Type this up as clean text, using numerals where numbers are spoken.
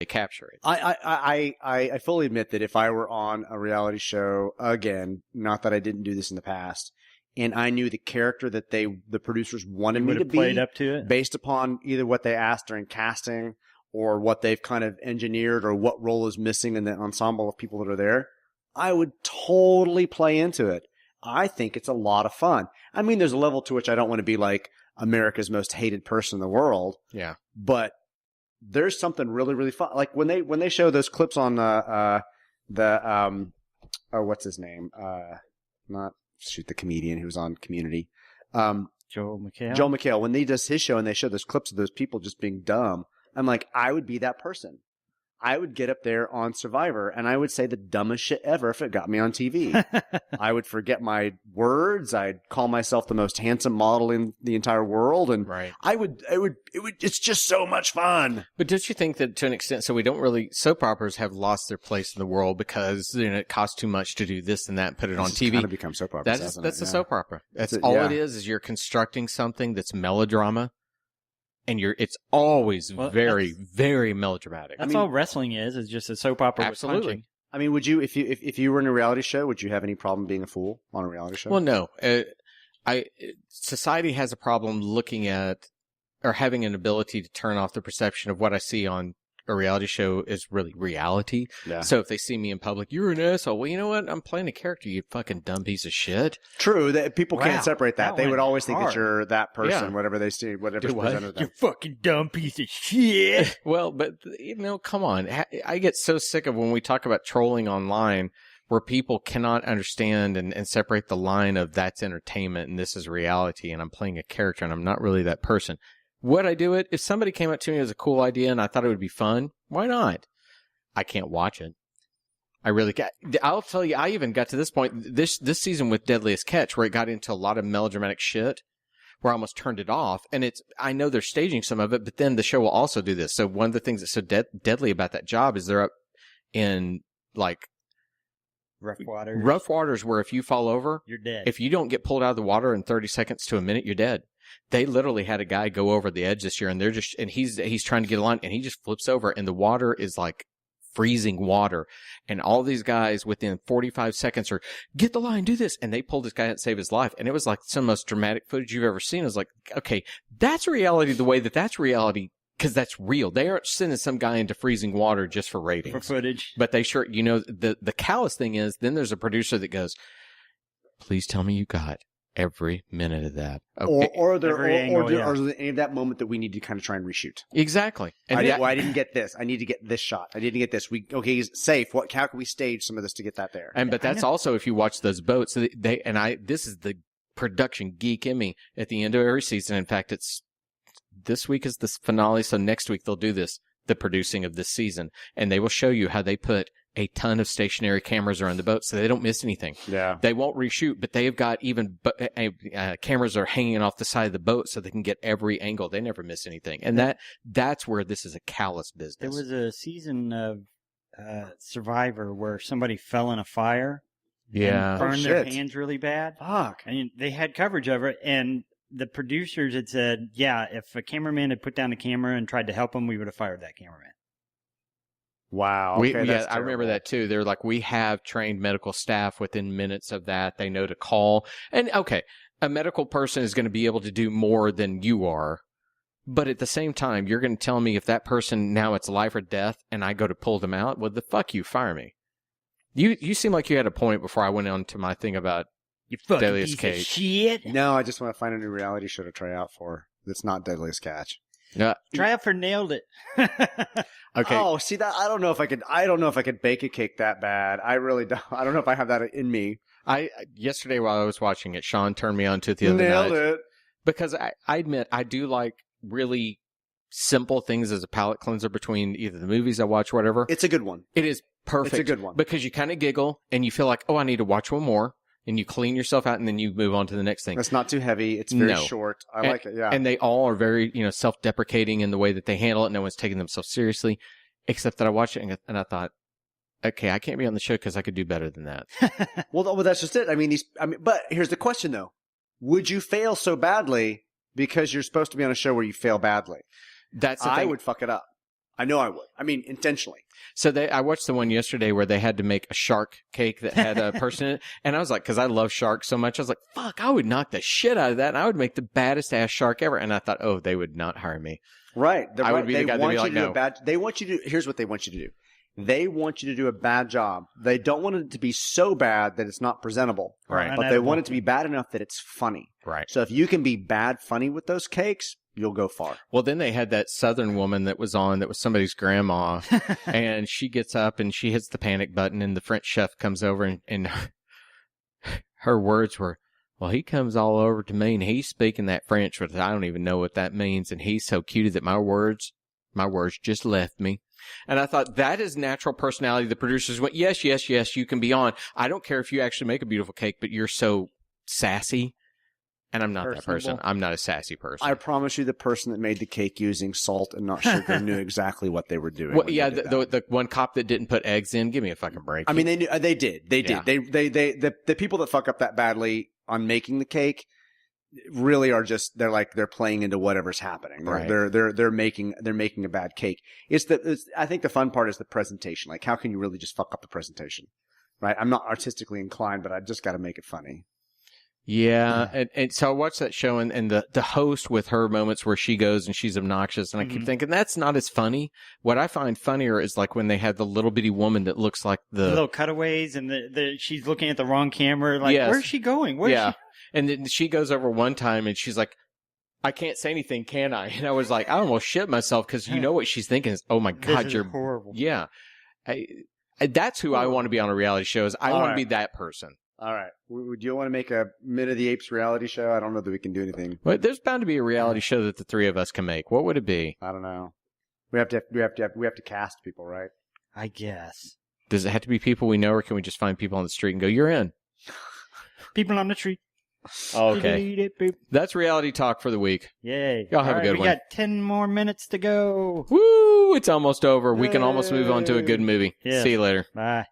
capture it. I fully admit that if I were on a reality show again, not that I didn't do this in the past, and I knew the character that the producers wanted me to be, played up to it based upon either what they asked during casting or what they've kind of engineered or what role is missing in the ensemble of people that are there, I would totally play into it. I think it's a lot of fun. I mean, there's a level to which I don't want to be like America's most hated person in the world. Yeah. But there's something really, really fun. Like when they show those clips on what's his name? The comedian who was on Community. Joel McHale. Joel McHale. When he does his show and they show those clips of those people just being dumb, I'm like, I would be that person. I would get up there on Survivor and I would say the dumbest shit ever if it got me on TV. I would forget my words. I'd call myself the most handsome model in the entire world. And right. It's just so much fun. But don't you think that to an extent, so we don't really, soap operas have lost their place in the world because, it costs too much to do this and that and put it on TV. Kind of become soap operas, That's a soap opera. That's all it is you're constructing something that's melodrama. And it's always very, very melodramatic. That's all wrestling is just a soap opera absolutely. with punching. I mean, would you, if you were in a reality show, would you have any problem being a fool on a reality show? Well, no. Society has a problem looking at or having an ability to turn off the perception of what I see on a reality show is really reality. Yeah. So if they see me in public, you're an asshole. Well, you know what? I'm playing a character, you fucking dumb piece of shit. True. That people can't separate that. They would always think that you're that person, Yeah. whatever they see, whatever's presented to them. You fucking dumb piece of shit. Well, but, come on. I get so sick of when we talk about trolling online where people cannot understand and separate the line of that's entertainment and this is reality and I'm playing a character and I'm not really that person. Would I do it? If somebody came up to me as a cool idea and I thought it would be fun, why not? I can't watch it. I'll tell you, I even got to this point this season with Deadliest Catch where it got into a lot of melodramatic shit where I almost turned it off. And I know they're staging some of it, but then the show will also do this. So one of the things that's so deadly about that job is they're up in like rough waters where if you fall over, you're dead. If you don't get pulled out of the water in 30 seconds to a minute, you're dead. They literally had a guy go over the edge this year and he's trying to get a line and he just flips over and the water is like freezing water. And all these guys within 45 seconds are, get the line, do this. And they pulled this guy out and saved his life. And it was like some of the most dramatic footage you've ever seen. It was like, okay, that's reality the way that's reality because that's real. They aren't sending some guy into freezing water just for ratings. For footage. But they sure, the callous thing is then there's a producer that goes, please tell me you got every minute of that. Okay. Or there any of that moment that we need to kind of try and reshoot. Exactly. And I didn't get this. I need to get this shot. I didn't get this. He's safe. How can we stage some of this to get that there? But that's also if you watch those boats. This is the production geek in me at the end of every season. In fact, this week is the finale. So next week they'll do the producing of this season, and they will show you how they put a ton of stationary cameras around the boat so they don't miss anything. Yeah. They won't reshoot, but they've got even cameras are hanging off the side of the boat so they can get every angle. They never miss anything. And that's where this is a callous business. There was a season of Survivor where somebody fell in a fire. Yeah. And burned their hands really bad. Fuck. And they had coverage of it, and the producers had said, yeah, if a cameraman had put down the camera and tried to help him, we would have fired that cameraman. Wow. Okay, I remember that too. They're like, we have trained medical staff within minutes of that. They know to call. And okay, a medical person is going to be able to do more than you are. But at the same time, you're going to tell me if that person now it's life or death and I go to pull them out, well, the fuck you, fire me. You seem like you had a point before I went on to my thing about you fucking Deadliest piece Catch. of shit. No, I just want to find a new reality show to try out for. That's not Deadliest Catch. Try out for Nailed It. Okay. Oh, see that? I don't know if I could bake a cake that bad. I really don't. I don't know if I have that in me. Yesterday while I was watching it, Sean turned me on to it the other Nailed night. it. Because I admit I do like really simple things as a palate cleanser between either the movies I watch or whatever. It's a good one. It is perfect. It's a good one. Because you kind of giggle and you feel like, oh, I need to watch one more. And you clean yourself out and then you move on to the next thing. It's not too heavy. It's very short. I like it, yeah. And they all are very, self-deprecating in the way that they handle it. No one's taking themselves seriously. Except that I watched it and I thought, okay, I can't be on the show because I could do better than that. Well, that's just it. But here's the question though. Would you fail so badly because you're supposed to be on a show where you fail badly? That's the thing. I would fuck it up. I know I would. I mean, intentionally. So I watched the one yesterday where they had to make a shark cake that had a person in it. And I was like, because I love sharks so much, I was like, fuck, I would knock the shit out of that. And I would make the baddest ass shark ever. And I thought, oh, they would not hire me. Right. I would be the guy that would be like, no. They want you to, here's what they want you to do. They want you to do a bad job. They don't want it to be so bad that it's not presentable. Right. But they want it to be bad enough that it's funny. Right. So if you can be bad funny with those cakes, you'll go far. Well, then they had that Southern woman that was somebody's grandma. And she gets up and she hits the panic button and the French chef comes over and her words were, well, he comes all over to me and he's speaking that French, but I don't even know what that means. And he's so cute that my words just left me. And I thought that is natural personality. The producers went, yes, you can be on. I don't care if you actually make a beautiful cake, but you're so sassy. And I'm not that person. I'm not a sassy person. I promise you the person that made the cake using salt and not sugar knew exactly what they were doing. Well, yeah, the one cop that didn't put eggs in, give me a fucking break. I mean, they knew, they did. Yeah. The people that fuck up that badly on making the cake really are just, they're playing into whatever's happening. Right. They're making a bad cake. I think the fun part is the presentation. Like, how can you really just fuck up the presentation? Right? I'm not artistically inclined, but I just got to make it funny. Yeah, and so I watched that show and the host with her moments where she goes and she's obnoxious, and I keep thinking that's not as funny. What I find funnier is like when they have the little bitty woman that looks like the little cutaways and she's looking at the wrong camera. Like, yes. Where's she going? Where's she? And then she goes over one time and she's like, I can't say anything, can I? And I was like, I almost shit myself because you know what she's thinking is, oh my God, you're horrible. Yeah. That's who I want to be on a reality show is I want to be that person. All right. Do you want to make a Minute of the Apes reality show? I don't know that we can do anything. Well, there's bound to be a reality show that the three of us can make. What would it be? I don't know. We have to cast people, right? I guess. Does it have to be people we know, or can we just find people on the street and go, you're in? People on the street. Okay. That's reality talk for the week. Yay. Y'all have a good one. We got 10 more minutes to go. Woo! It's almost over. We can almost move on to a good movie. Yeah. See you later. Bye.